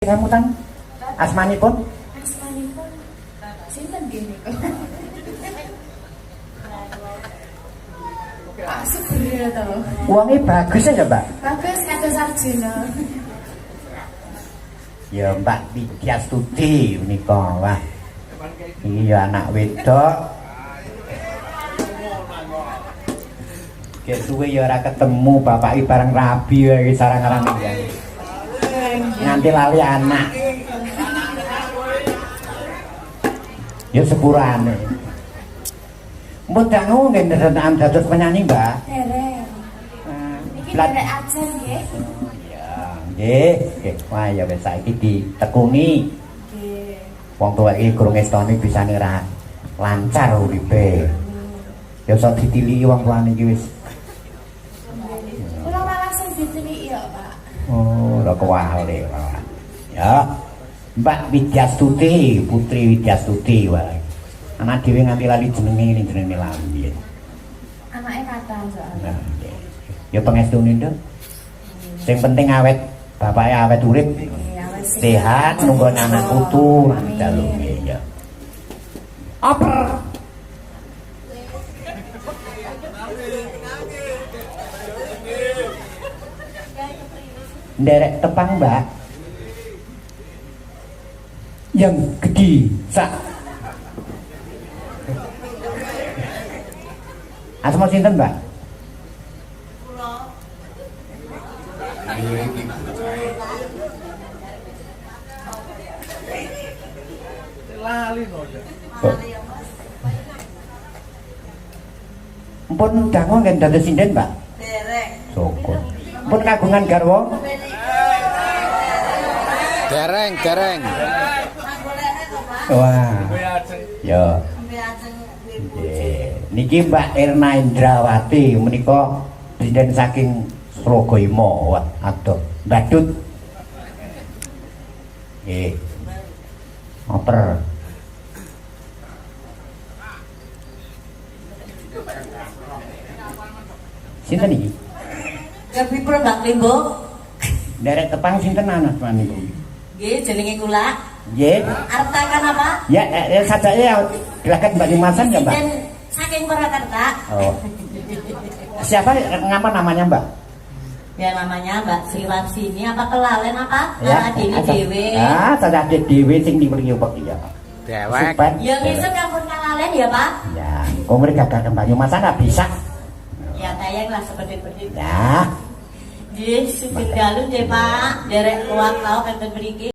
Ngamutan asmanipun? Asmanipun sinten gini kok? Pak Sugeng to. Wonge bagus ya, Mbak. Bagus kados Arjuna. Ya Mbak Widyastuti menika. Wah. Iya anak wedok. Kesuwe ya ora ketemu bapake bareng rabi wae sareng-sareng ya. Nganti lali anak. Ya sepurane. Mbok dangu nggih nderekan dados penyanyi, Mbak. Dereng. Niki Plat- derek ajen nggih. Ya, nggih. Wah, ya wis saiki ditekuni. Nggih. Wong tuwa iki gurung estone bisane ra lancar uripe. Ya iso ditiliki wong tuane iki wis. Kula langsung diteliki ya, Pak. Oh, lha kewale. Ya. Mbak Widyastuti, Putri Widyastuti wae. Anak dhewe nganti lali jenenge lali. Anake kata soalnya. Nah, nggih. Ya pangestune Nduk. Sing penting awet, bapake awet urip. Iya, wis Sehat nunggu anak utuh dalunge ya. Oper. Nderek tepang, Mbak. Yang gede sak. Asma sinten, Mbak? Mpun dangu nggih dados sinden, Mbak? Derek. Syukur. Mpun kagungan garwa? Dereng. Wah. Ya. Niki Mbak Erna Indrawati menika sinden saking Surabaya. Wah, adoh. Badut. Nggih. Oper. Sinten iki? Lebih produk limbo. Derek tepang sinten anak niku? Nggih, jenenge kula. Nggih. Arta kan apa? Ya, sadaya gerakan Banyumasan ya, Mbak? Dan saking Purwakarta. Oh. Siapa ngapa namanya, Mbak? Ya namanya Mbak Sriwarsini apa kelalen apa? Ya, Dini Dewe. Ah, saya ada dewe sing dipriuk ya. Dewek. Supan. Ya ngisuk kampung kelalen ya, Pak. Ya, kok mereka gak Banyumasan nggak bisa. Ya tayanglah seperti-seperti. Ya. Nggih, suping dalu nggih, Pak. Derek kuat tau enten mriki.